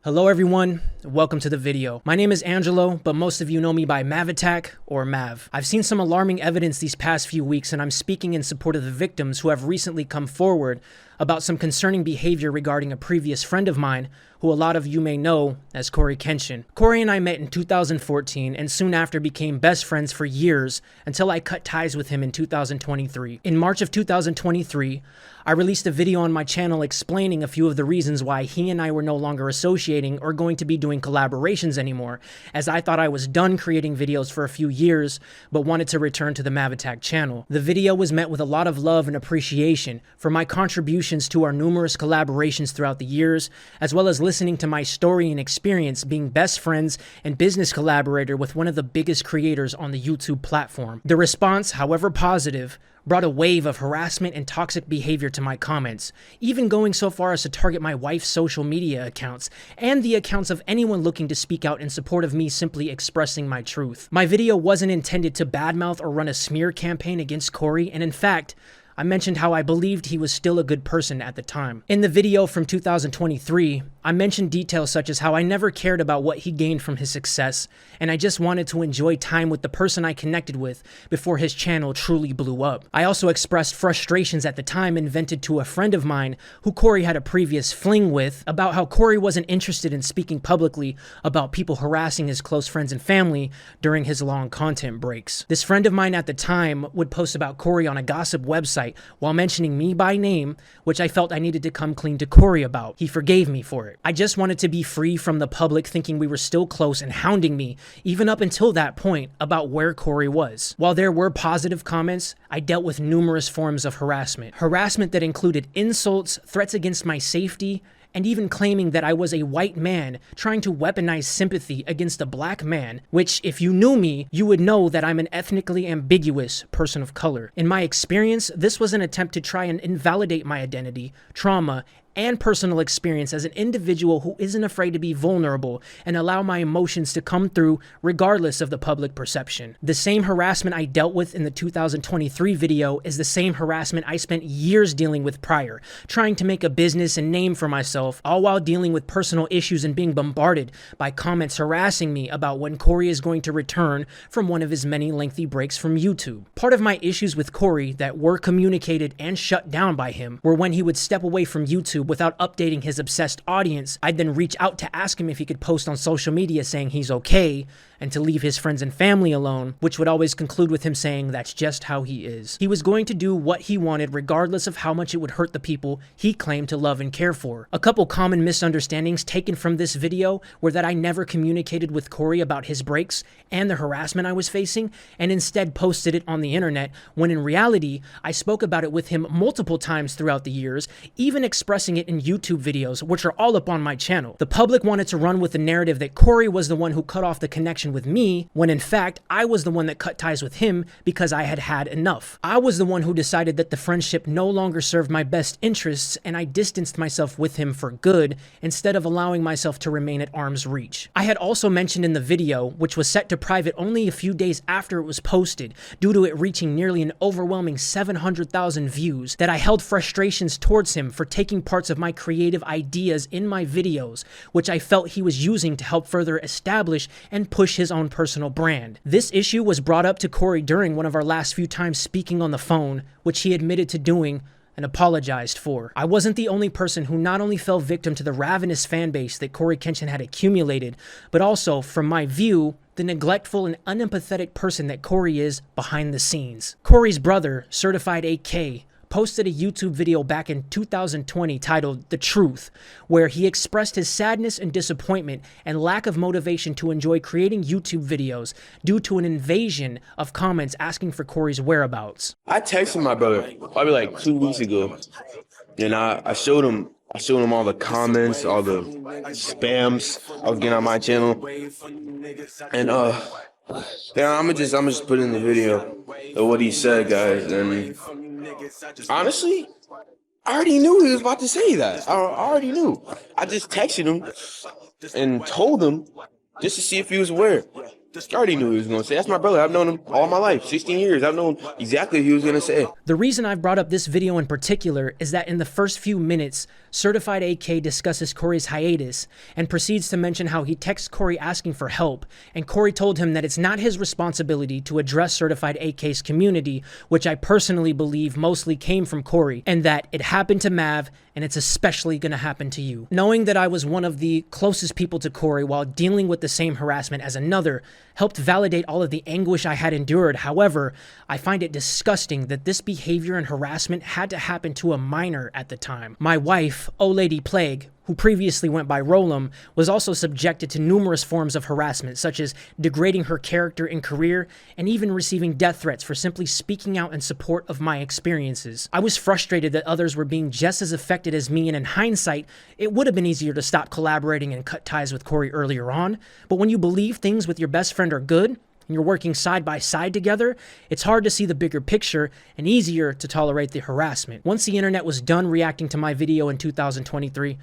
Hello everyone, welcome to the video. My name is Angelo, but most of you know me by MavAttack or Mav. I've seen some alarming evidence these past few weeks, and I'm speaking in support of the victims who have recently come forward about some concerning behavior regarding a previous friend of mine who a lot of you may know as CoryxKenshin. Cory and I met in 2014 and soon after became best friends for years until I cut ties with him in 2023. In March of 2023, I released a video on my channel explaining a few of the reasons why he and I were no longer associating or going to be doing collaborations anymore, as I thought I was done creating videos for a few years but wanted to return to the MavAttack channel. The video was met with a lot of love and appreciation for my contributions to our numerous collaborations throughout the years, as well as listening to my story and experience being best friends and business collaborator with one of the biggest creators on the YouTube platform. The response, however positive, brought a wave of harassment and toxic behavior to my comments, even going so far as to target my wife's social media accounts and the accounts of anyone looking to speak out in support of me simply expressing my truth. My video wasn't intended to badmouth or run a smear campaign against Cory, and in fact, I mentioned how I believed he was still a good person at the time. In the video from 2023, I mentioned details such as how I never cared about what he gained from his success, and I just wanted to enjoy time with the person I connected with before his channel truly blew up. I also expressed frustrations at the time and vented to a friend of mine who Cory had a previous fling with about how Cory wasn't interested in speaking publicly about people harassing his close friends and family during his long content breaks. This friend of mine at the time would post about Cory on a gossip website while mentioning me by name, which I felt I needed to come clean to Cory about. He forgave me for it. I just wanted to be free from the public thinking we were still close and hounding me, even up until that point, about where Cory was. While there were positive comments, I dealt with numerous forms of harassment. Harassment that included insults, threats against my safety, and even claiming that I was a white man trying to weaponize sympathy against a black man, which, if you knew me, you would know that I'm an ethnically ambiguous person of color. In my experience, this was an attempt to try and invalidate my identity, trauma, and personal experience as an individual who isn't afraid to be vulnerable and allow my emotions to come through regardless of the public perception. The same harassment I dealt with in the 2023 video is the same harassment I spent years dealing with prior, trying to make a business and name for myself, all while dealing with personal issues and being bombarded by comments harassing me about when Cory is going to return from one of his many lengthy breaks from YouTube. Part of my issues with Cory that were communicated and shut down by him were when he would step away from YouTube without updating his obsessed audience. I'd then reach out to ask him if he could post on social media saying he's okay and to leave his friends and family alone, which would always conclude with him saying that's just how he is. He was going to do what he wanted regardless of how much it would hurt the people he claimed to love and care for. A couple common misunderstandings taken from this video were that I never communicated with Cory about his breaks and the harassment I was facing, and instead posted it on the internet, when in reality, I spoke about it with him multiple times throughout the years, even expressing it in YouTube videos, which are all up on my channel. The public wanted to run with the narrative that Cory was the one who cut off the connection with me, when in fact, I was the one that cut ties with him because I had had enough. I was the one who decided that the friendship no longer served my best interests, and I distanced myself with him for good, instead of allowing myself to remain at arm's reach. I had also mentioned in the video, which was set to private only a few days after it was posted, due to it reaching nearly an overwhelming 700,000 views, that I held frustrations towards him for taking parts of my creative ideas in my videos, which I felt he was using to help further establish and push his own personal brand. This issue was brought up to Cory during one of our last few times speaking on the phone, which he admitted to doing and apologized for. I wasn't the only person who not only fell victim to the ravenous fan base that CoryxKenshin had accumulated, but also, from my view, the neglectful and unempathetic person that Cory is behind the scenes. Cory's brother, Certified AK, posted a YouTube video back in 2020 titled The Truth, where he expressed his sadness and disappointment and lack of motivation to enjoy creating YouTube videos due to an invasion of comments asking for Cory's whereabouts. I texted my brother probably like 2 weeks ago, and I showed him all the comments, all the spams I was getting on my channel, and yeah, I'm just put in the video of what he said, guys, and honestly, I already knew he was about to say that. I already knew. I just texted him and told him just to see if he was aware. I already knew he was going to say. That's my brother. I've known him all my life, 16 years. I've known exactly what he was going to say. The reason I've brought up this video in particular is that in the first few minutes, Certified AK discusses Cory's hiatus and proceeds to mention how he texts Cory asking for help, and Cory told him that it's not his responsibility to address Certified AK's community, which I personally believe mostly came from Cory, and that it happened to Mav, and it's especially gonna happen to you. Knowing that I was one of the closest people to Cory while dealing with the same harassment as another helped validate all of the anguish I had endured. However, I find it disgusting that this behavior and harassment had to happen to a minor at the time. My wife, Lady Plague, who previously went by Rolam, was also subjected to numerous forms of harassment, such as degrading her character and career, and even receiving death threats for simply speaking out in support of my experiences. I was frustrated that others were being just as affected as me, and in hindsight, it would have been easier to stop collaborating and cut ties with Cory earlier on, but when you believe things with your best friend are good, and you're working side by side together, it's hard to see the bigger picture and easier to tolerate the harassment. Once the internet was done reacting to my video in 2023,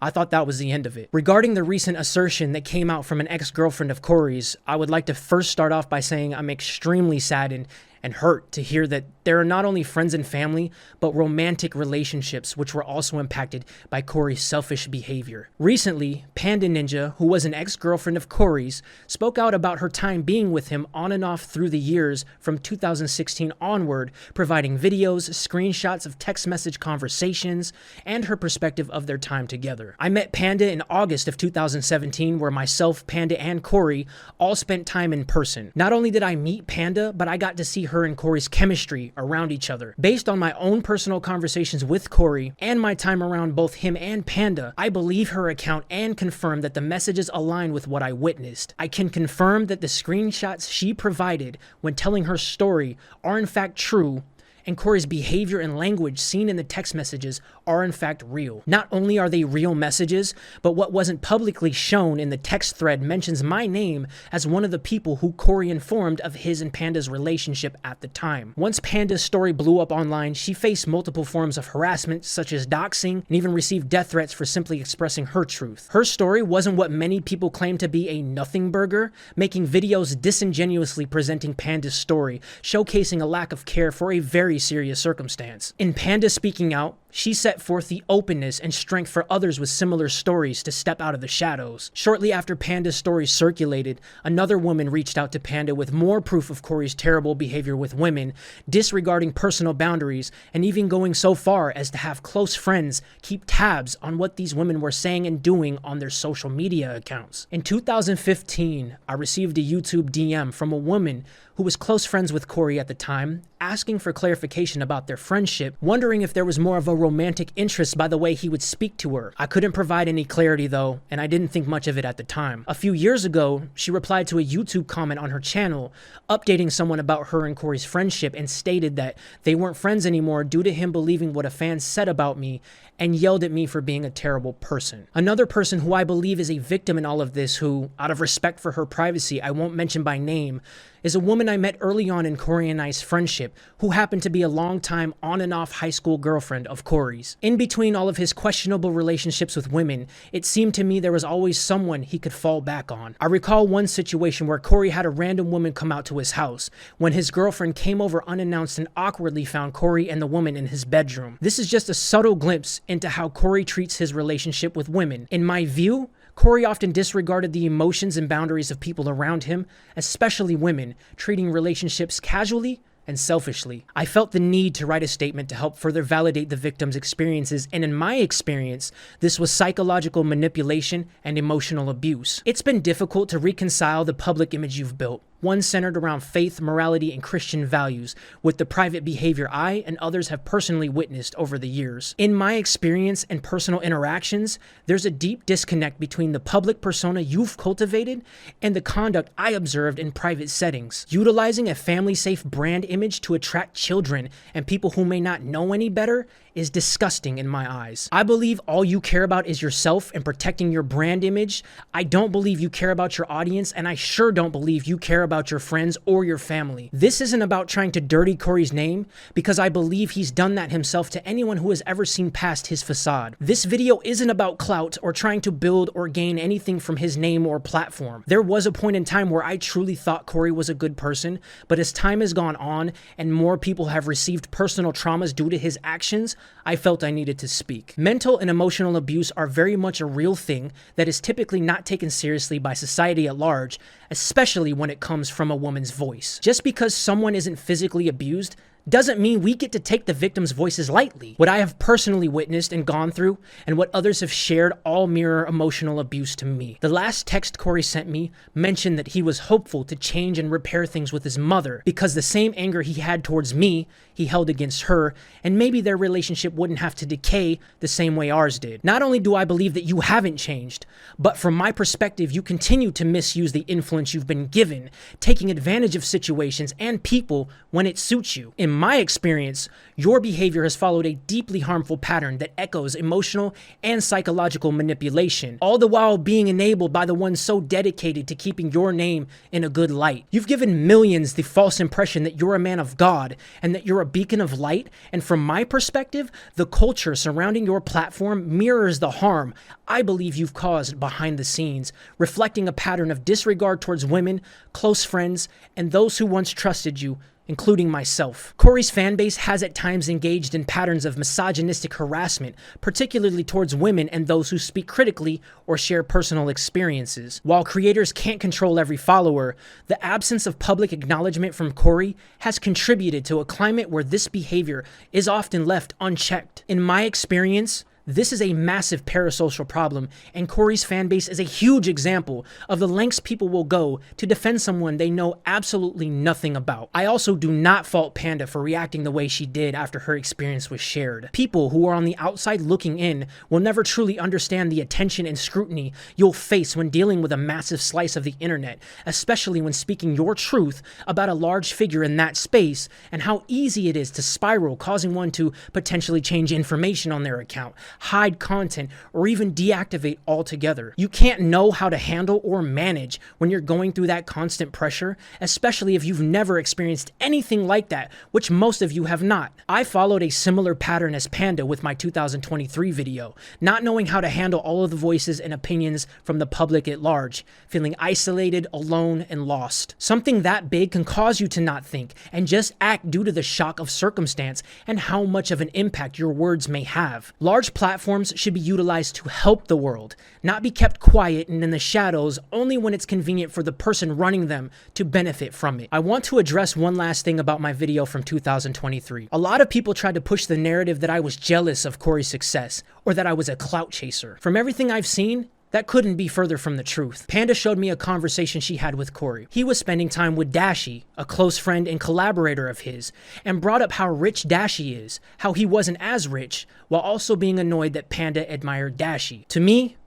I thought that was the end of it. Regarding the recent assertion that came out from an ex-girlfriend of Cory's, I would like to first start off by saying I'm extremely saddened and hurt to hear that there are not only friends and family, but romantic relationships which were also impacted by Cory's selfish behavior. Recently, Panda Ninja, who was an ex-girlfriend of Cory's, spoke out about her time being with him on and off through the years from 2016 onward, providing videos, screenshots of text message conversations, and her perspective of their time together. I met Panda in August of 2017, where myself, Panda, and Cory all spent time in person. Not only did I meet Panda, but I got to see her and Cory's chemistry around each other. Based on my own personal conversations with Cory and my time around both him and Panda, I believe her account and confirm that the messages align with what I witnessed. I can confirm that the screenshots she provided when telling her story are in fact true, and Cory's behavior and language seen in the text messages are in fact real. Not only are they real messages, but what wasn't publicly shown in the text thread mentions my name as one of the people who Cory informed of his and Panda's relationship at the time. Once Panda's story blew up online, she faced multiple forms of harassment, such as doxing, and even received death threats for simply expressing her truth. Her story wasn't what many people claim to be a nothing burger, making videos disingenuously presenting Panda's story, showcasing a lack of care for a very serious circumstance. In Panda speaking out, she set forth the openness and strength for others with similar stories to step out of the shadows. Shortly after Panda's story circulated, another woman reached out to Panda with more proof of Cory's terrible behavior with women, disregarding personal boundaries, and even going so far as to have close friends keep tabs on what these women were saying and doing on their social media accounts. In 2015, I received a YouTube DM from a woman who was close friends with Cory at the time, asking for clarification about their friendship, wondering if there was more of a romantic interest by the way he would speak to her. I couldn't provide any clarity though, and I didn't think much of it at the time. A few years ago, she replied to a YouTube comment on her channel, updating someone about her and Cory's friendship, and stated that they weren't friends anymore due to him believing what a fan said about me and yelled at me for being a terrible person. Another person who I believe is a victim in all of this, who, out of respect for her privacy, I won't mention by name, is a woman I met early on in Cory and I's friendship, who happened to be a long-time on and off high school girlfriend of Cory's. In between all of his questionable relationships with women, it seemed to me there was always someone he could fall back on. I recall one situation where Cory had a random woman come out to his house, when his girlfriend came over unannounced and awkwardly found Cory and the woman in his bedroom. This is just a subtle glimpse into how Cory treats his relationship with women. In my view, Cory often disregarded the emotions and boundaries of people around him, especially women, treating relationships casually and selfishly. I felt the need to write a statement to help further validate the victim's experiences, and in my experience, this was psychological manipulation and emotional abuse. It's been difficult to reconcile the public image you've built, one centered around faith, morality, and Christian values, with the private behavior I and others have personally witnessed over the years. In my experience and personal interactions, there's a deep disconnect between the public persona you've cultivated and the conduct I observed in private settings. Utilizing a family-safe brand image to attract children and people who may not know any better is disgusting in my eyes. I believe all you care about is yourself and protecting your brand image. I don't believe you care about your audience, and I sure don't believe you care about your friends or your family. This isn't about trying to dirty Cory's name, because I believe he's done that himself to anyone who has ever seen past his facade. This video isn't about clout or trying to build or gain anything from his name or platform. There was a point in time where I truly thought Cory was a good person, but as time has gone on and more people have received personal traumas due to his actions, I felt I needed to speak. Mental and emotional abuse are very much a real thing that is typically not taken seriously by society at large, especially when it comes from a woman's voice. Just because someone isn't physically abused doesn't mean we get to take the victims' voices lightly. What I have personally witnessed and gone through, and what others have shared, all mirror emotional abuse to me. The last text Cory sent me mentioned that he was hopeful to change and repair things with his mother, because the same anger he had towards me, he held against her, and maybe their relationship wouldn't have to decay the same way ours did. Not only do I believe that you haven't changed, but from my perspective, you continue to misuse the influence you've been given, taking advantage of situations and people when it suits you. In my experience, your behavior has followed a deeply harmful pattern that echoes emotional and psychological manipulation, all the while being enabled by the ones so dedicated to keeping your name in a good light. You've given millions the false impression that you're a man of God and that you're a beacon of light, and from my perspective, the culture surrounding your platform mirrors the harm I believe you've caused behind the scenes, reflecting a pattern of disregard towards women, close friends, and those who once trusted you, including myself. Cory's fanbase has at times engaged in patterns of misogynistic harassment, particularly towards women and those who speak critically or share personal experiences. While creators can't control every follower, the absence of public acknowledgement from Cory has contributed to a climate where this behavior is often left unchecked. In my experience, this is a massive parasocial problem, and Cory's fanbase is a huge example of the lengths people will go to defend someone they know absolutely nothing about. I also do not fault Panda for reacting the way she did after her experience was shared. People who are on the outside looking in will never truly understand the attention and scrutiny you'll face when dealing with a massive slice of the internet, especially when speaking your truth about a large figure in that space, and how easy it is to spiral, causing one to potentially change information on their account, hide content, or even deactivate altogether. You can't know how to handle or manage when you're going through that constant pressure, especially if you've never experienced anything like that, which most of you have not. I followed a similar pattern as Panda with my 2023 video, not knowing how to handle all of the voices and opinions from the public at large, feeling isolated, alone, and lost. Something that big can cause you to not think and just act due to the shock of circumstance and how much of an impact your words may have. Large platforms should be utilized to help the world, not be kept quiet and in the shadows only when it's convenient for the person running them to benefit from it. I want to address one last thing about my video from 2023. A lot of people tried to push the narrative that I was jealous of Cory's success or that I was a clout chaser. From everything I've seen, that couldn't be further from the truth. Panda showed me a conversation she had with Cory. He was spending time with Dashi, a close friend and collaborator of his, and brought up how rich Dashi is, how he wasn't as rich, while also being annoyed that Panda admired Dashi. To me,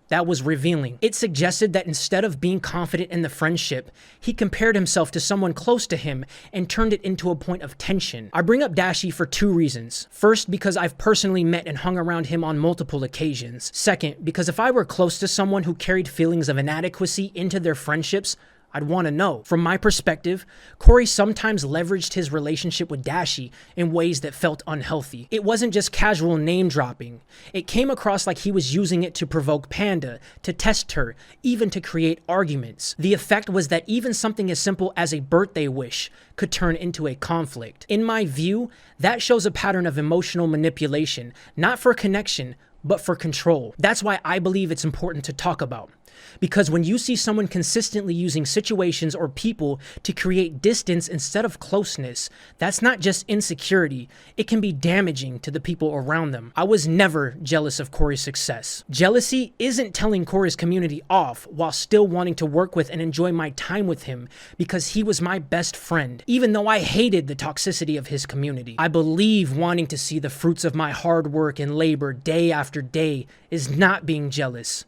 that was revealing. It suggested that instead of being confident in the friendship, he compared himself to someone close to him and turned it into a point of tension. I bring up Dashi for two reasons. First, because I've personally met and hung around him on multiple occasions. Second, because if I were close to someone who carried feelings of inadequacy into their friendships, I'd want to know. From my perspective, Cory sometimes leveraged his relationship with Dashi in ways that felt unhealthy. It wasn't just casual name dropping. It came across like he was using it to provoke Panda, to test her, even to create arguments. The effect was that even something as simple as a birthday wish could turn into a conflict. In my view, that shows a pattern of emotional manipulation, not for connection, but for control. That's why I believe it's important to talk about. Because when you see someone consistently using situations or people to create distance instead of closeness, that's not just insecurity, it can be damaging to the people around them. I was never jealous of Cory's success. Jealousy isn't telling Cory's community off while still wanting to work with and enjoy my time with him because he was my best friend, even though I hated the toxicity of his community. I believe wanting to see the fruits of my hard work and labor day after day is not being jealous.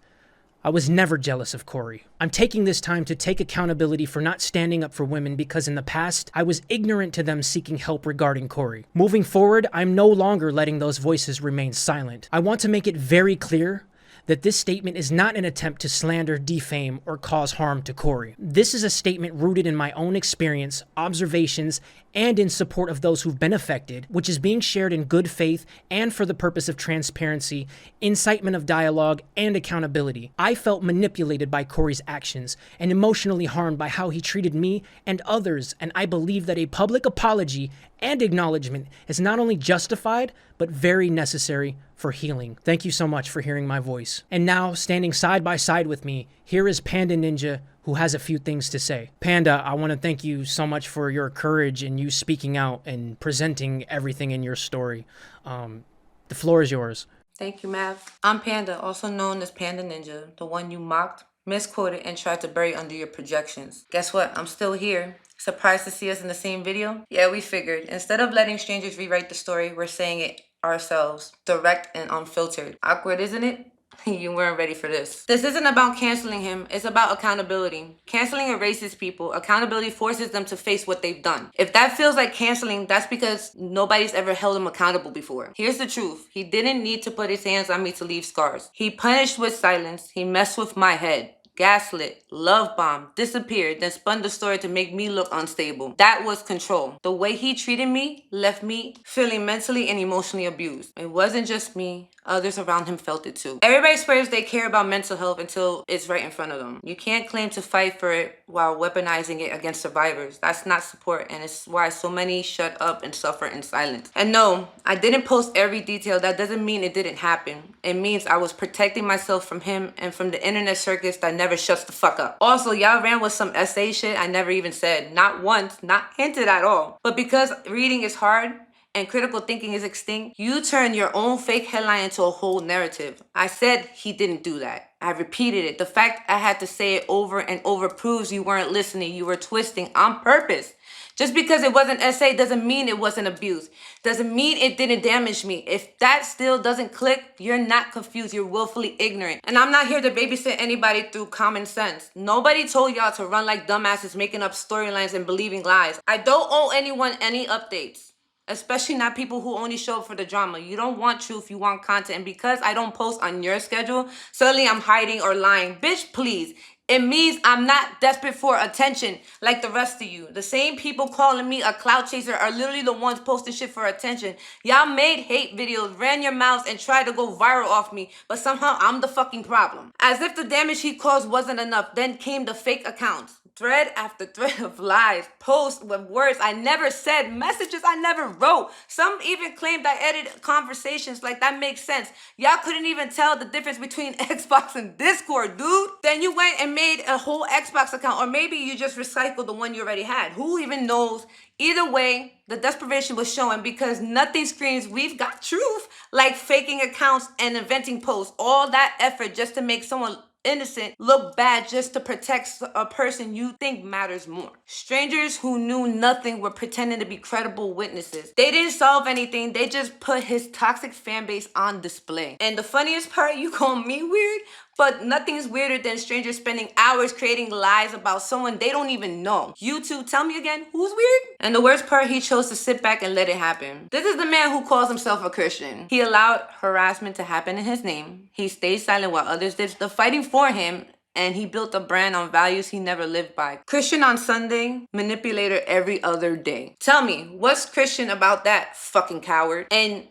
I was never jealous of Cory. I'm taking this time to take accountability for not standing up for women because in the past, I was ignorant to them seeking help regarding Cory. Moving forward, I'm no longer letting those voices remain silent. I want to make it very clear that this statement is not an attempt to slander, defame, or cause harm to Cory. This is a statement rooted in my own experience, observations, and in support of those who've been affected, which is being shared in good faith and for the purpose of transparency, incitement of dialogue, and accountability. I felt manipulated by Cory's actions and emotionally harmed by how he treated me and others, and I believe that a public apology and acknowledgement is not only justified, but very necessary for healing. Thank you so much for hearing my voice. And now, standing side by side with me, here is Panda Ninja, who has a few things to say. Panda, I want to thank you so much for your courage and you speaking out and presenting everything in your story. The floor is yours. Thank you, Mav. I'm Panda, also known as Panda Ninja, the one you mocked, misquoted, and tried to bury under your projections. Guess what? I'm still here. Surprised to see us in the same video? Yeah, we figured. Instead of letting strangers rewrite the story, we're saying it ourselves. Direct and unfiltered. Awkward, isn't it? You weren't ready for this. This isn't about canceling him. It's about accountability. Canceling erases people. Accountability forces them to face what they've done. If that feels like canceling, that's because nobody's ever held him accountable before. Here's the truth. He didn't need to put his hands on me to leave scars. He punished with silence. He messed with my head. Gaslit, love bomb, disappeared, then spun the story to make me look unstable. That was control. The way he treated me left me feeling mentally and emotionally abused. It wasn't just me. Others around him felt it too. Everybody swears they care about mental health until it's right in front of them. You can't claim to fight for it while weaponizing it against survivors. That's not support, and it's why so many shut up and suffer in silence. And no, I didn't post every detail. That doesn't mean it didn't happen. It means I was protecting myself from him and from the internet circus that never shuts the fuck up. Also, y'all ran with some essay shit I never even said. Not once, not hinted at all. But because reading is hard, and critical thinking is extinct, you turn your own fake headline into a whole narrative. I said he didn't do that. I repeated it. The fact I had to say it over and over proves you weren't listening. You were twisting on purpose. Just because it wasn't essay doesn't mean it wasn't abuse. Doesn't mean it didn't damage me. If that still doesn't click, you're not confused. You're willfully ignorant. And I'm not here to babysit anybody through common sense. Nobody told y'all to run like dumbasses making up storylines and believing lies. I don't owe anyone any updates. Especially not people who only show up for the drama. You don't want truth, you want content. And because I don't post on your schedule, suddenly I'm hiding or lying. Bitch, please. It means I'm not desperate for attention like the rest of you. The same people calling me a clout chaser are literally the ones posting shit for attention. Y'all made hate videos, ran your mouths, and tried to go viral off me, but somehow I'm the fucking problem. As if the damage he caused wasn't enough, then came the fake accounts. Thread after thread of lies, posts with words I never said, messages I never wrote. Some even claimed I edited conversations. Like, that makes sense. Y'all couldn't even tell the difference between Xbox and Discord, dude. Then you went and made a whole Xbox account, or maybe you just recycled the one you already had. Who even knows? Either way, the desperation was showing because nothing screams we've got truth like faking accounts and inventing posts. All that effort just to make someone innocent look bad just to protect a person you think matters more. Strangers who knew nothing were pretending to be credible witnesses. They didn't solve anything. They just put his toxic fan base on display. And the funniest part, you call me weird? But nothing's weirder than strangers spending hours creating lies about someone they don't even know. You two, tell me again, who's weird? And the worst part, he chose to sit back and let it happen. This is the man who calls himself a Christian. He allowed harassment to happen in his name. He stayed silent while others did the fighting for him. And he built a brand on values he never lived by. Christian on Sunday, manipulator every other day. Tell me, what's Christian about that, fucking coward? And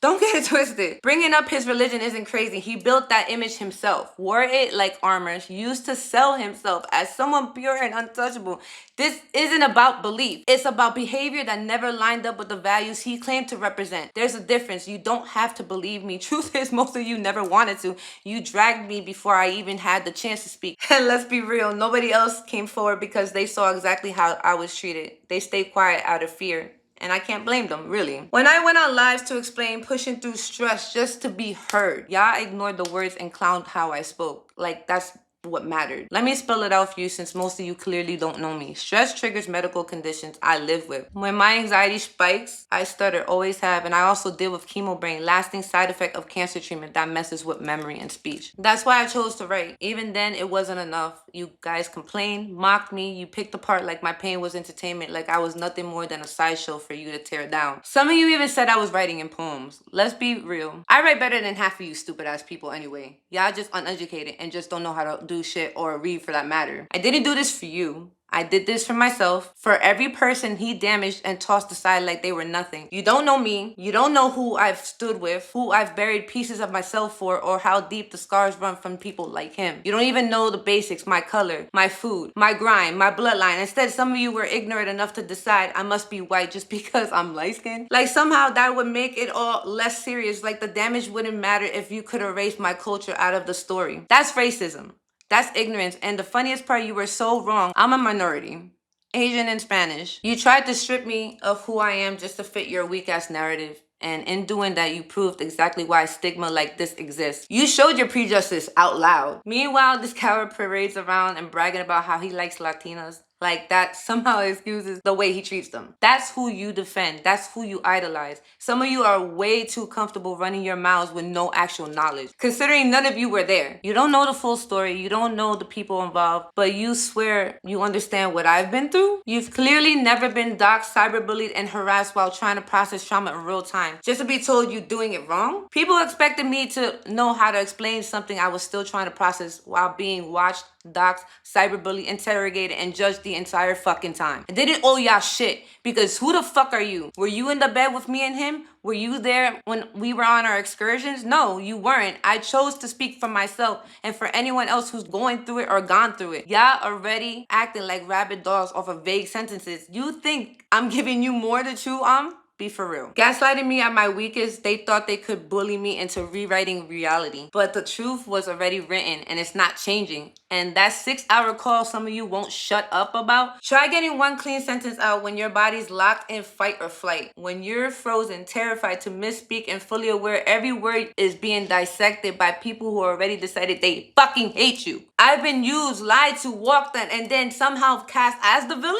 don't get it twisted. Bringing up his religion isn't crazy. He built that image himself, wore it like armor, used to sell himself as someone pure and untouchable. This isn't about belief. It's about behavior that never lined up with the values he claimed to represent. There's a difference. You don't have to believe me. Truth is, most of you never wanted to. You dragged me before I even had the chance to speak. And let's be real, nobody else came forward because they saw exactly how I was treated. They stayed quiet out of fear. And I can't blame them, really. When I went on lives to explain pushing through stress just to be heard, y'all ignored the words and clowned how I spoke. Like, that's what mattered. Let me spell it out for you since most of you clearly don't know me. Stress triggers medical conditions I live with. When my anxiety spikes, I stutter, always have, and I also deal with chemo brain, lasting side effect of cancer treatment that messes with memory and speech. That's why I chose to write. Even then, it wasn't enough. You guys complained, mocked me, you picked apart like my pain was entertainment, like I was nothing more than a sideshow for you to tear down. Some of you even said I was writing in poems. Let's be real. I write better than half of you stupid ass people anyway. Y'all just uneducated and just don't know how to do shit or read for that matter. I didn't do this for you. I did this for myself, for every person he damaged and tossed aside like they were nothing. You don't know me. You don't know who I've stood with, who I've buried pieces of myself for, or how deep the scars run from people like him. You don't even know the basics, my color, my food, my grind, my bloodline. Instead, some of you were ignorant enough to decide I must be white just because I'm light-skinned. Like somehow that would make it all less serious, like the damage wouldn't matter if you could erase my culture out of the story. That's racism. That's ignorance. And the funniest part, you were so wrong. I'm a minority, Asian and Spanish. You tried to strip me of who I am just to fit your weak ass narrative. And in doing that, you proved exactly why stigma like this exists. You showed your prejudice out loud. Meanwhile, this coward parades around and bragging about how he likes Latinas. Like that somehow excuses the way he treats them. That's who you defend. That's who you idolize. Some of you are way too comfortable running your mouths with no actual knowledge, considering none of you were there. You don't know the full story. You don't know the people involved, but you swear you understand what I've been through. You've clearly never been doxxed, cyberbullied, and harassed while trying to process trauma in real time, just to be told you're doing it wrong. People expected me to know how to explain something I was still trying to process while being watched, doxxed, cyberbullied, interrogated, and judged the entire fucking time. I didn't owe y'all shit because who the fuck are you? Were you in the bed with me and him? Were you there when we were on our excursions? No, you weren't. I chose to speak for myself and for anyone else who's going through it or gone through it. Y'all already acting like rabid dogs off of vague sentences. You think I'm giving you more to chew on? Be for real. Gaslighting me at my weakest, they thought they could bully me into rewriting reality. But the truth was already written and it's not changing. And that 6-hour call some of you won't shut up about. Try getting one clean sentence out when your body's locked in fight or flight. When you're frozen, terrified to misspeak and fully aware every word is being dissected by people who already decided they fucking hate you. I've been used, lied to, walked on, and then somehow cast as the villain?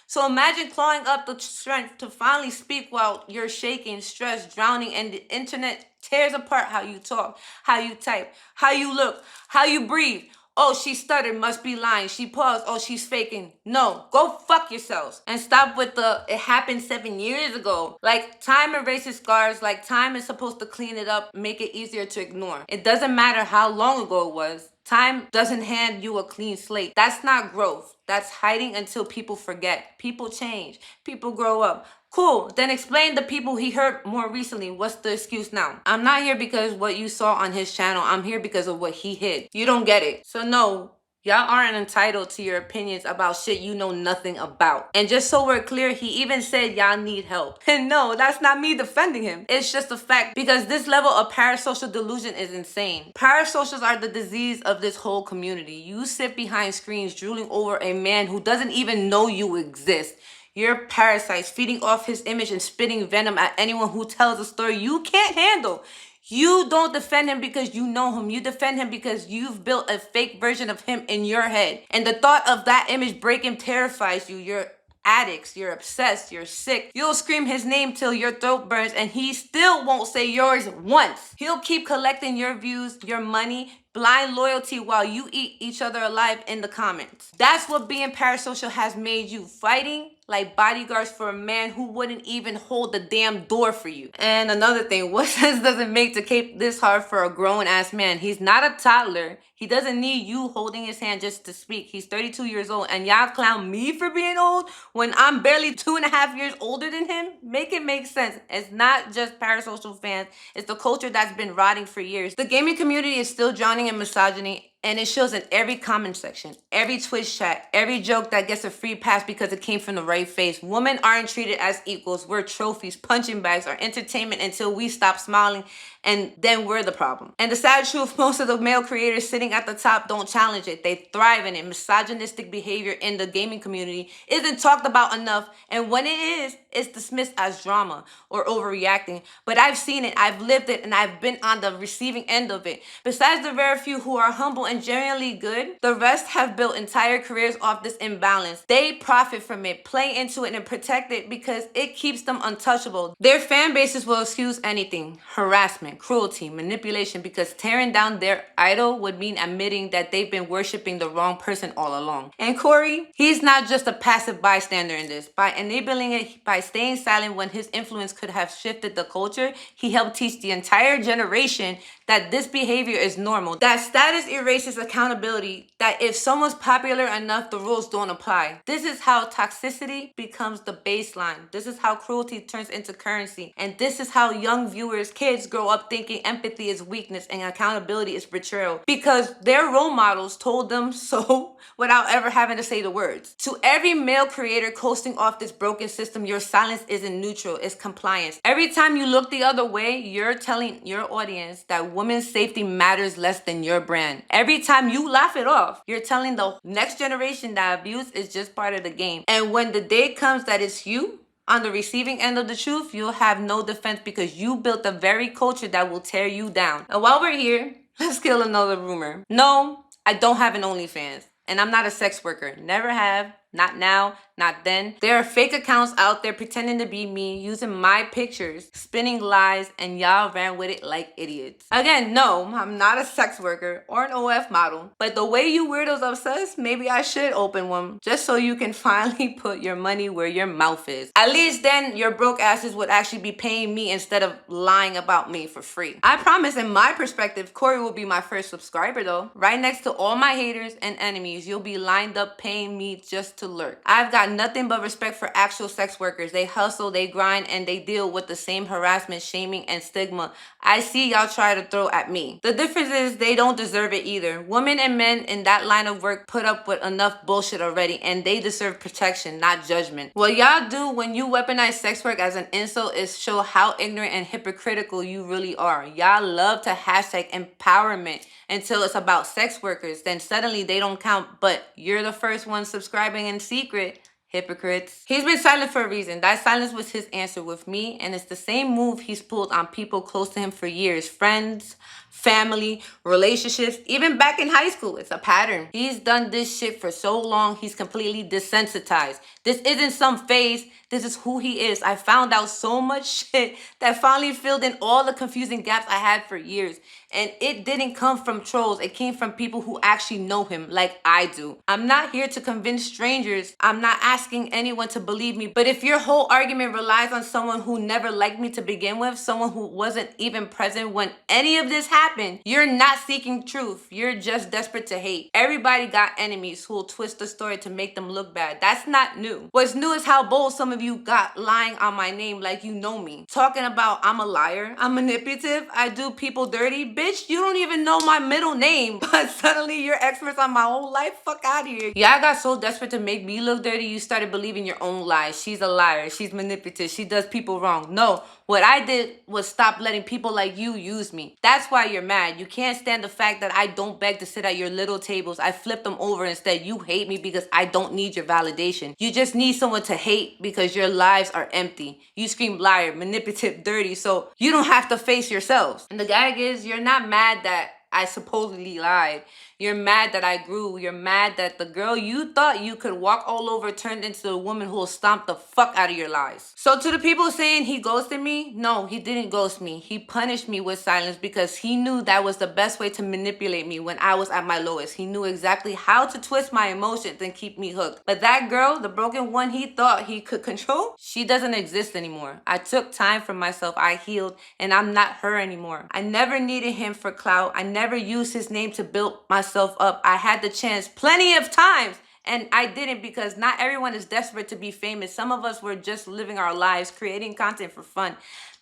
So imagine clawing up the strength to finally speak while you're shaking, stressed, drowning, and the internet tears apart how you talk, how you type, how you look, how you breathe. Oh, she stuttered, must be lying. She paused, oh, she's faking. No, go fuck yourselves. And stop with the, it happened 7 years ago. Like, time erases scars. Like, time is supposed to clean it up, make it easier to ignore. It doesn't matter how long ago it was. Time doesn't hand you a clean slate. That's not growth. That's hiding until people forget. People change. People grow up. Cool, then explain the people he hurt more recently. What's the excuse now? I'm not here because what you saw on his channel. I'm here because of what he hid. You don't get it. So no, y'all aren't entitled to your opinions about shit you know nothing about. And just so we're clear, he even said y'all need help. And no, that's not me defending him. It's just a fact because this level of parasocial delusion is insane. Parasocials are the disease of this whole community. You sit behind screens drooling over a man who doesn't even know you exist. You're parasites feeding off his image and spitting venom at anyone who tells a story you can't handle. You don't defend him because you know him. You defend him because you've built a fake version of him in your head. And the thought of that image breaking terrifies you. You're addicts, you're obsessed, you're sick. You'll scream his name till your throat burns and he still won't say yours once. He'll keep collecting your views, your money, blind loyalty while you eat each other alive in the comments. That's what being parasocial has made you, fighting like bodyguards for a man who wouldn't even hold the damn door for you. And another thing, what sense does it make to keep this hard for a grown-ass man? He's not a toddler. He doesn't need you holding his hand just to speak. He's 32 years old and y'all clown me for being old when I'm barely 2.5 years older than him? Make it make sense. It's not just parasocial fans. It's the culture that's been rotting for years. The gaming community is still drowning in misogyny, and it shows in every comment section, every Twitch chat, every joke that gets a free pass because it came from the right face. Women aren't treated as equals. We're trophies, punching bags, or entertainment until we stop smiling, and then we're the problem. And the sad truth, most of the male creators sitting at the top don't challenge it. They thrive in it. Misogynistic behavior in the gaming community isn't talked about enough, and when it is, it's dismissed as drama or overreacting. But I've seen it, I've lived it, and I've been on the receiving end of it. Besides the very few who are humble and genuinely good, the rest have built entire careers off this imbalance. They profit from it, play into it, and protect it because it keeps them untouchable. Their fan bases will excuse anything: harassment, cruelty, manipulation, because tearing down their idol would mean admitting that they've been worshiping the wrong person all along. And Cory, he's not just a passive bystander in this. By enabling it, by staying silent when his influence could have shifted the culture, he helped teach the entire generation that this behavior is normal, that status erases accountability, that if someone's popular enough, the rules don't apply. This is how toxicity becomes the baseline. This is how cruelty turns into currency. And this is how young viewers, kids, grow up thinking empathy is weakness and accountability is betrayal, because their role models told them so without ever having to say the words. To every male creator coasting off this broken system, your silence isn't neutral, it's compliance. Every time you look the other way, you're telling your audience that women's safety matters less than your brand. Every time you laugh it off, you're telling the next generation that abuse is just part of the game. And when the day comes that it's you on the receiving end of the truth, you'll have no defense because you built the very culture that will tear you down. And while we're here, let's kill another rumor. No, I don't have an OnlyFans. And I'm not a sex worker. Never have. Not now, not then. There are fake accounts out there pretending to be me, using my pictures, spinning lies, and y'all ran with it like idiots. Again, no, I'm not a sex worker or an OF model, but the way you weirdos obsessed, maybe I should open one just so you can finally put your money where your mouth is. At least then your broke asses would actually be paying me instead of lying about me for free. I promise, in my perspective, Cory will be my first subscriber though. Right next to all my haters and enemies, you'll be lined up paying me just to lurk. I've got nothing but respect for actual sex workers. They hustle, they grind, and they deal with the same harassment, shaming, and stigma I see y'all try to throw at me. The difference is they don't deserve it either. Women and men in that line of work put up with enough bullshit already, and they deserve protection, not judgment. What y'all do when you weaponize sex work as an insult is show how ignorant and hypocritical you really are. Y'all love to hashtag empowerment until it's about sex workers. Then suddenly they don't count, but you're the first one subscribing in secret. Hypocrites. He's been silent for a reason. That silence was his answer with me, and it's the same move he's pulled on people close to him for years. Friends, family, relationships, even back in high school. It's a pattern. He's done this shit for so long, he's completely desensitized. This isn't some phase. This is who he is. I found out so much shit that finally filled in all the confusing gaps I had for years. And it didn't come from trolls. It came from people who actually know him like I do. I'm not here to convince strangers. I'm not asking anyone to believe me. But if your whole argument relies on someone who never liked me to begin with, someone who wasn't even present when any of this happened, you're not seeking truth. You're just desperate to hate. Everybody got enemies who will twist the story to make them look bad. That's not new. What's new is how bold some of you got lying on my name like you know me. Talking about I'm a liar, I'm manipulative, I do people dirty. Bitch, you don't even know my middle name, but suddenly you're experts on my whole life? Fuck out of here. Y'all got so desperate to make me look dirty, you started believing your own lies. She's a liar, she's manipulative, she does people wrong. No, what I did was stop letting people like you use me. That's why you're mad. You can't stand the fact that I don't beg to sit at your little tables. I flip them over instead. You hate me because I don't need your validation. You just need someone to hate because your lives are empty. You scream liar, manipulative, dirty, so you don't have to face yourselves. And the gag is, you're not mad that I supposedly lied. You're mad that I grew. You're mad that the girl you thought you could walk all over turned into a woman who will stomp the fuck out of your lies. So to the people saying he ghosted me, no, he didn't ghost me. He punished me with silence because he knew that was the best way to manipulate me when I was at my lowest. He knew exactly how to twist my emotions and keep me hooked. But that girl, the broken one he thought he could control, she doesn't exist anymore. I took time for myself. I healed, and I'm not her anymore. I never needed him for clout. I never used his name to build myself up. I had the chance plenty of times, and I didn't because not everyone is desperate to be famous. Some of us were just living our lives, creating content for fun,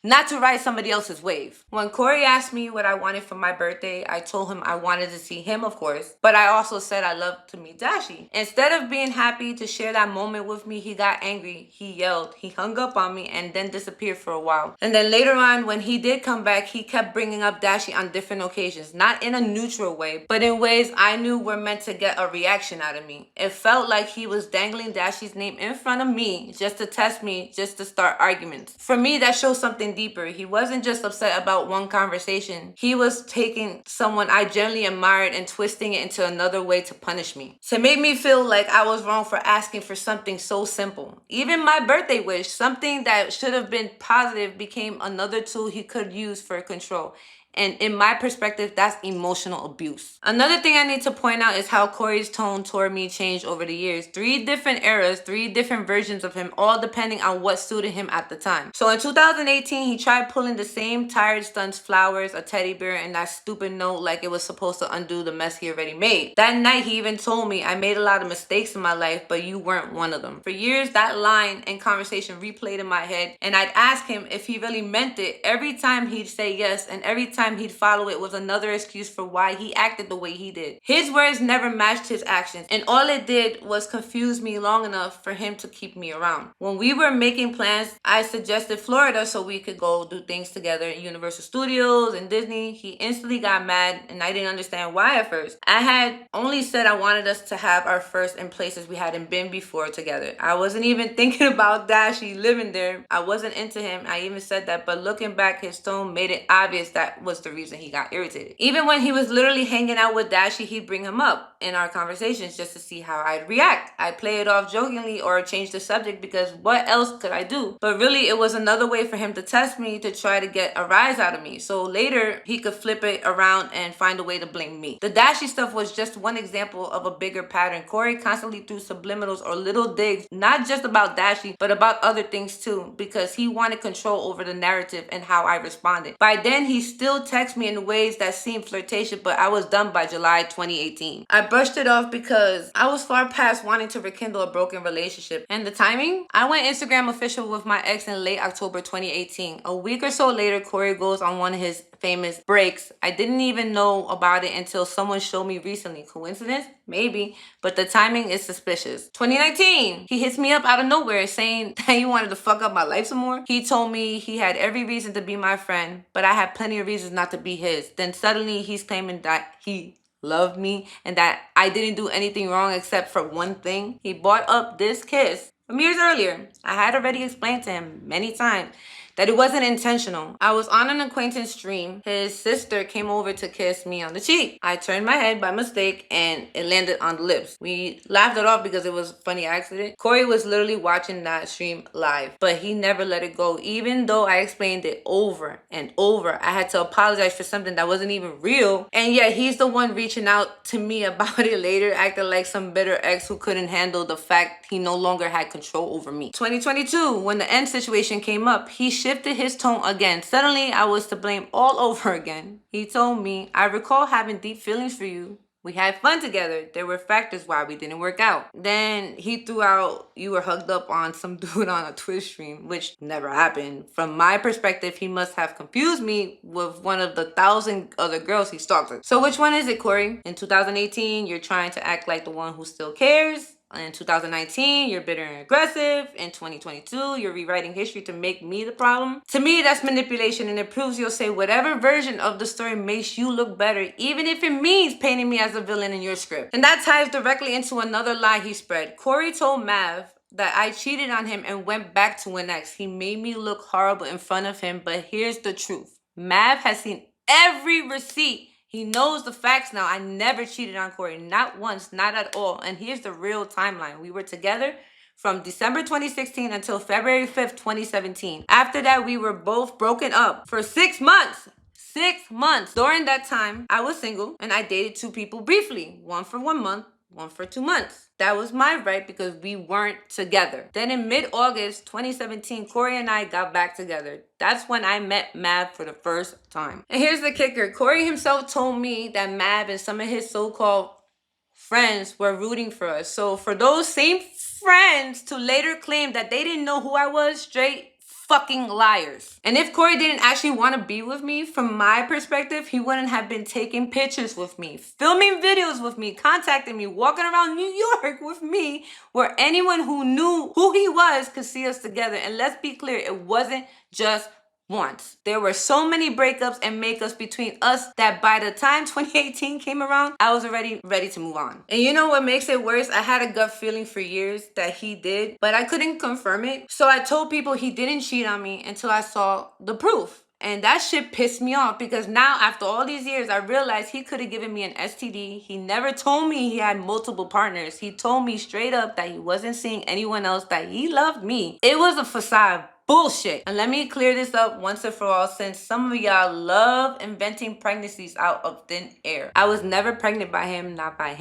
not to ride somebody else's wave. When Cory asked me what I wanted for my birthday, I told him I wanted to see him, of course, but I also said I loved to meet Dashi. Instead of being happy to share that moment with me, he got angry, he yelled, he hung up on me, and then disappeared for a while. And then later on, when he did come back, he kept bringing up Dashi on different occasions, not in a neutral way, but in ways I knew were meant to get a reaction out of me. It felt like he was dangling Dashi's name in front of me just to test me, just to start arguments. For me, that shows something something deeper. He wasn't just upset about one conversation. He was taking someone I genuinely admired and twisting it into another way to punish me. To make me feel like I was wrong for asking for something so simple. Even my birthday wish, something that should have been positive, became another tool he could use for control. And in my perspective, that's emotional abuse. Another thing I need to point out is how Cory's tone toward me changed over the years. 3 different eras, 3 different versions of him, all depending on what suited him at the time. So in 2018, he tried pulling the same tired stunts, flowers, a teddy bear, and that stupid note like it was supposed to undo the mess he already made. That night, he even told me, I made a lot of mistakes in my life, but you weren't one of them. For years, that line and conversation replayed in my head, and I'd ask him if he really meant it. Every time he'd say yes, and every time he'd follow it with another excuse for why he acted the way he did. His words never matched his actions, and all it did was confuse me long enough for him to keep me around. When we were making plans, I suggested Florida so we could go do things together at Universal Studios and Disney. He instantly got mad, and I didn't understand why at first. I had only said I wanted us to have our first in places we hadn't been before together. I wasn't even thinking about Dashi living there. I wasn't into him. I even said that, but looking back, his tone made it obvious that was the reason he got irritated. Even when he was literally hanging out with Dashi, he'd bring him up in our conversations just to see how I'd react. I'd play it off jokingly or change the subject because what else could I do? But really, it was another way for him to test me, to try to get a rise out of me. So later, he could flip it around and find a way to blame me. The Dashi stuff was just one example of a bigger pattern. Cory constantly threw subliminals or little digs, not just about Dashi, but about other things too, because he wanted control over the narrative and how I responded. By then, he still texted me in ways that seemed flirtatious, but I was done by July 2018. I brushed it off because I was far past wanting to rekindle a broken relationship. And the timing? I went Instagram official with my ex in late October 2018. A week or so later, Cory goes on one of his famous breaks. I didn't even know about it until someone showed me recently. Coincidence? Maybe, but the timing is suspicious. 2019, he hits me up out of nowhere saying that he wanted to fuck up my life some more. He told me he had every reason to be my friend, but I had plenty of reasons not to be his. Then suddenly he's claiming that he loved me and that I didn't do anything wrong except for one thing. He brought up this kiss from years earlier. I had already explained to him many times that it wasn't intentional. I was on an acquaintance stream. His sister came over to kiss me on the cheek. I turned my head by mistake and it landed on the lips. We laughed it off because it was a funny accident. Cory was literally watching that stream live, but he never let it go. Even though I explained it over and over, I had to apologize for something that wasn't even real. And yet he's the one reaching out to me about it later, acting like some bitter ex who couldn't handle the fact he no longer had control over me. 2022, when the end situation came up, he shifted his tone again. Suddenly, I was to blame all over again. He told me, I recall having deep feelings for you. We had fun together. There were factors why we didn't work out. Then he threw out, you were hugged up on some dude on a Twitch stream, which never happened. From my perspective, he must have confused me with one of the 1,000 other girls he stalked. So which one is it, Cory? In 2018, you're trying to act like the one who still cares. In 2019, you're bitter and aggressive. In 2022, you're rewriting history to make me the problem. To me, that's manipulation, and it proves you'll say whatever version of the story makes you look better, even if it means painting me as a villain in your script. And that ties directly into another lie he spread. Cory told Mav that I cheated on him and went back to an ex. He made me look horrible in front of him, but here's the truth. Mav has seen every receipt. He knows the facts now. I never cheated on Cory. Not once, not at all. And here's the real timeline. We were together from December 2016 until February 5th, 2017. After that, we were both broken up for 6 months. 6 months. During that time, I was single and I dated 2 people briefly. One for 1 month, one for 2 months. That was my right because we weren't together. Then in mid-August 2017, Cory and I got back together. That's when I met Mav for the first time. And here's the kicker. Cory himself told me that Mav and some of his so-called friends were rooting for us. So for those same friends to later claim that they didn't know who I was, straight fucking liars. And if Cory didn't actually want to be with me, from my perspective, he wouldn't have been taking pictures with me, filming videos with me, contacting me, walking around New York with me, where anyone who knew who he was could see us together. And let's be clear, it wasn't just once. There were so many breakups and makeups between us that by the time 2018 came around, I was already ready to move on. And you know what makes it worse? I had a gut feeling for years that he did, but I couldn't confirm it. So I told people he didn't cheat on me until I saw the proof. And that shit pissed me off because now after all these years, I realized he could have given me an STD. He never told me he had multiple partners. He told me straight up that he wasn't seeing anyone else, that he loved me. It was a facade. Bullshit. And let me clear this up once and for all, since some of y'all love inventing pregnancies out of thin air. I was never pregnant by him, not by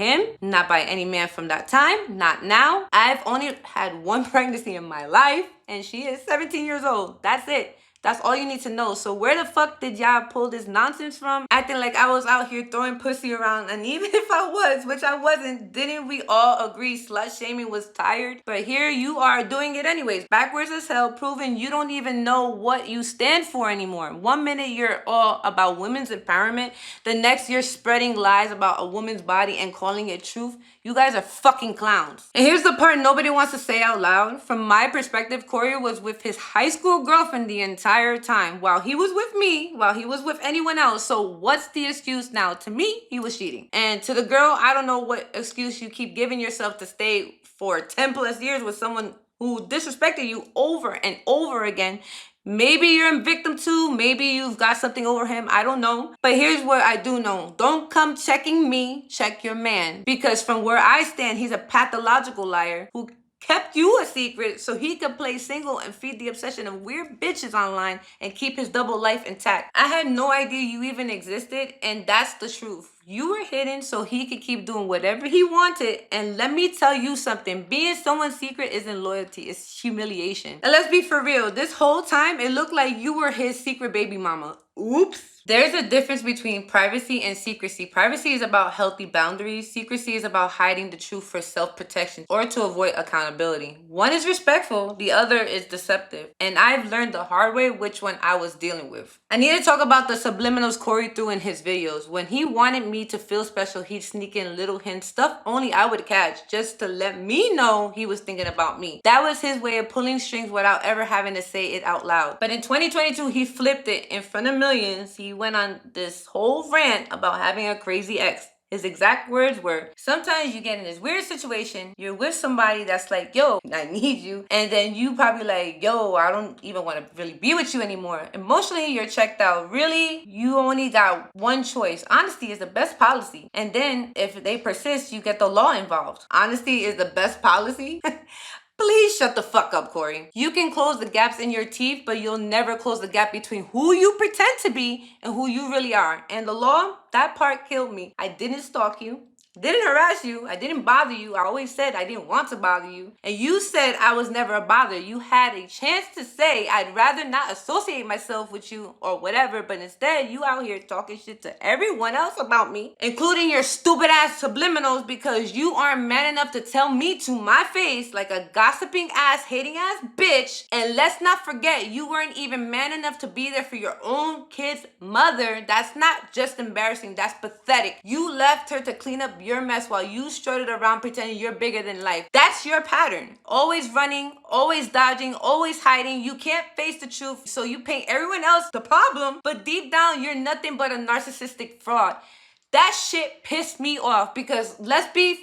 any man from that time, not now. I've only had one pregnancy in my life, and she is 17 years old. That's it. That's all you need to know. So where the fuck did y'all pull this nonsense from? Acting like I was out here throwing pussy around. And even if I was, which I wasn't, didn't we all agree slut shaming was tired? But here you are doing it anyways. Backwards as hell, proving you don't even know what you stand for anymore. One minute you're all about women's empowerment. The next you're spreading lies about a woman's body and calling it truth. You guys are fucking clowns. And here's the part nobody wants to say out loud. From my perspective, Cory was with his high school girlfriend the entire time while he was with me, while he was with anyone else. So what's the excuse now? To me, he was cheating. And to the girl, I don't know what excuse you keep giving yourself to stay for 10 plus years with someone who disrespected you over and over again. Maybe you're a victim too. Maybe you've got something over him. I don't know. But here's what I do know. Don't come checking me. Check your man. Because from where I stand, he's a pathological liar who kept you a secret so he could play single and feed the obsession of weird bitches online and keep his double life intact. I had no idea you even existed, and that's the truth. You were hidden so he could keep doing whatever he wanted. And let me tell you something. Being someone's secret isn't loyalty. It's humiliation. And let's be for real. This whole time, it looked like you were his secret baby mama. Oops. There's a difference between privacy and secrecy. Privacy is about healthy boundaries. Secrecy is about hiding the truth for self-protection or to avoid accountability. One is respectful, the other is deceptive. And I've learned the hard way which one I was dealing with. I need to talk about the subliminals Cory threw in his videos. When he wanted me to feel special, he'd sneak in little hints, stuff only I would catch, just to let me know he was thinking about me. That was his way of pulling strings without ever having to say it out loud. But in 2022, he flipped it in front of millions. He went on this whole rant about having a crazy ex. His exact words were, sometimes you get in this weird situation, you're with somebody that's like, yo, I need you. And then you probably like, yo, I don't even want to really be with you anymore. Emotionally, you're checked out. Really, you only got one choice. Honesty is the best policy. And then if they persist, you get the law involved. Honesty is the best policy. Please shut the fuck up, Cory. You can close the gaps in your teeth, but you'll never close the gap between who you pretend to be and who you really are. And the law, that part killed me. I didn't stalk you. Didn't harass you. I didn't bother you. I always said I didn't want to bother you. And you said I was never a bother. You had a chance to say I'd rather not associate myself with you or whatever, but instead you out here talking shit to everyone else about me, including your stupid ass subliminals, because you aren't man enough to tell me to my face like a gossiping ass, hating ass bitch. And let's not forget, you weren't even man enough to be there for your own kid's mother. That's not just embarrassing, that's pathetic. You left her to clean up your mess while you strutted around pretending you're bigger than life. That's your pattern. Always running, always dodging, always hiding. You can't face the truth, so you paint everyone else the problem, but deep down, you're nothing but a narcissistic fraud. That shit pissed me off because let's be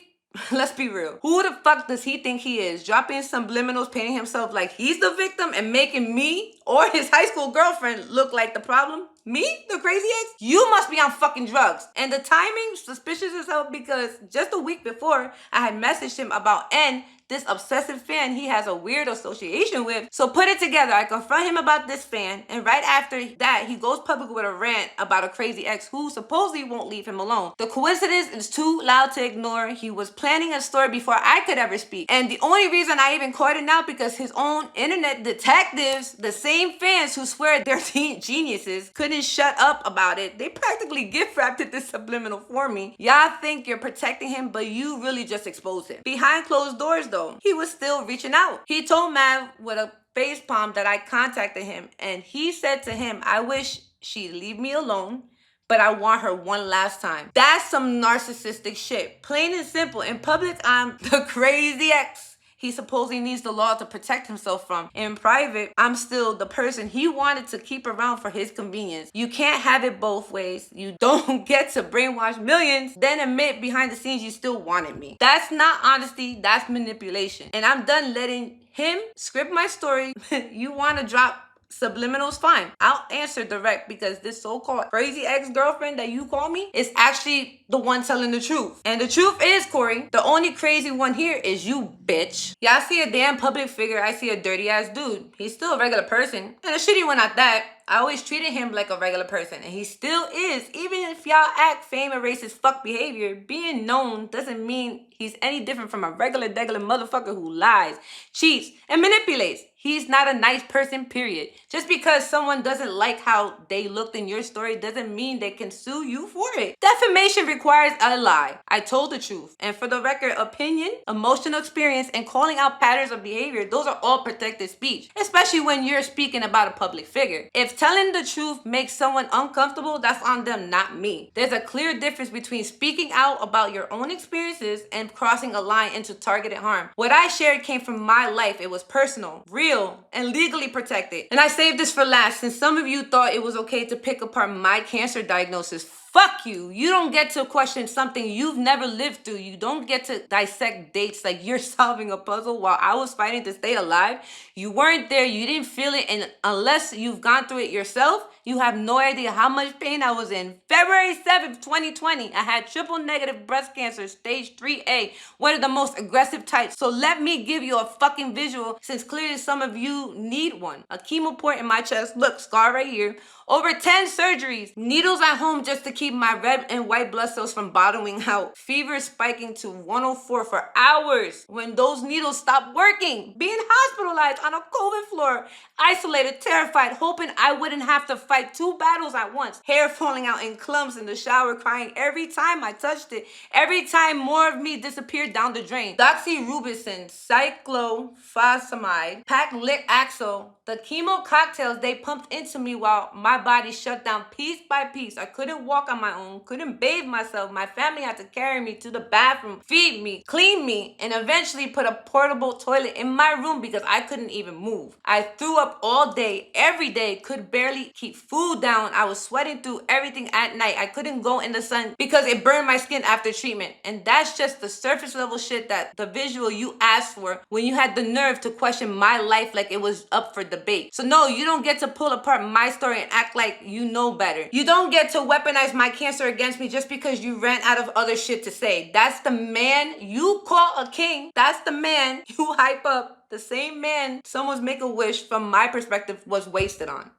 real. Who the fuck does he think he is? Dropping subliminals, painting himself like he's the victim and making me or his high school girlfriend look like the problem? Me, the crazy ex? You must be on fucking drugs. And the timing, suspicious as hell, because just a week before, I had messaged him about N, this obsessive fan he has a weird association with. So put it together, I confront him about this fan, and right after that, he goes public with a rant about a crazy ex who supposedly won't leave him alone. The coincidence is too loud to ignore. He was planning a story before I could ever speak. And the only reason I even caught it now because his own internet detectives, the same fans who swear they're geniuses, couldn't shut up about it. They practically gift wrapped it this subliminal for me. Y'all think you're protecting him, but you really just exposed him. Behind closed doors though, he was still reaching out. He told Mav with a face palm that I contacted him, and he said to him, I wish she'd leave me alone, but I want her one last time. That's some narcissistic shit. Plain and simple. In public, I'm the crazy ex. he supposedly needs the law to protect himself from. In private, I'm still the person he wanted to keep around for his convenience. You can't have it both ways. You don't get to brainwash millions, then admit behind the scenes you still wanted me. That's not honesty, that's manipulation. And I'm done letting him script my story. You want to drop Subliminal's fine. I'll answer direct, because this so-called crazy ex-girlfriend that you call me is actually the one telling the truth. And the truth is, Cory, the only crazy one here is you, bitch. Y'all see a damn public figure, I see a dirty ass dude. He's still a regular person, and a shitty one at that. I always treated him like a regular person, and he still is. Even if y'all act fame and racist fuck behavior, being known doesn't mean he's any different from a regular motherfucker who lies, cheats, and manipulates. He's not a nice person, period. Just because someone doesn't like how they looked in your story doesn't mean they can sue you for it. Defamation requires a lie. I told the truth. And for the record, opinion, emotional experience, and calling out patterns of behavior, those are all protected speech, especially when you're speaking about a public figure. If telling the truth makes someone uncomfortable, that's on them, not me. There's a clear difference between speaking out about your own experiences and crossing a line into targeted harm. What I shared came from my life. It was personal, real, and legally protected. And I saved this for last, since some of you thought it was okay to pick apart my cancer diagnosis. Fuck you. You don't get to question something you've never lived through. You don't get to dissect dates like you're solving a puzzle while I was fighting to stay alive. You weren't there. You didn't feel it. And unless you've gone through it yourself, you have no idea how much pain I was in. February 7th, 2020, I had triple negative breast cancer, stage 3A, one of the most aggressive types. So let me give you a fucking visual, since clearly some of you need one. A chemo port in my chest. Look, scar right here. Over 10 surgeries. Needles at home just to keep my red and white blood cells from bottoming out. Fever spiking to 104 for hours. When those needles stopped working. Being hospitalized on a COVID floor. Isolated, terrified, hoping I wouldn't have to fight 2 battles at once. Hair falling out in clumps in the shower, crying every time I touched it. Every time more of me disappeared down the drain. Doxorubicin, cyclophosphamide, paclitaxel. The chemo cocktails they pumped into me while my body shut down piece by piece. I couldn't walk on my own, couldn't bathe myself. My family had to carry me to the bathroom, feed me, clean me, and eventually put a portable toilet in my room because I couldn't even move. I threw up all day, every day, could barely keep food down. I was sweating through everything at night. I couldn't go in the sun because it burned my skin after treatment. And that's just the surface level shit, that the visual you asked for when you had the nerve to question my life like it was up for debate. So no, you don't get to pull apart my story and act like you know better. You don't get to weaponize my cancer against me just because you ran out of other shit to say. That's the man you call a king. That's the man you hype up. The same man someone's Make-A-Wish, from my perspective, was wasted on.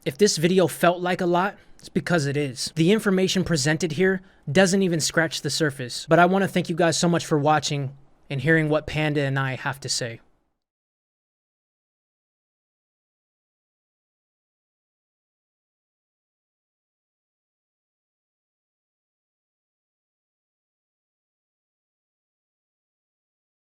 If this video felt like a lot, it's because it is. The information presented here doesn't even scratch the surface. But I want to thank you guys so much for watching and hearing what Panda and I have to say.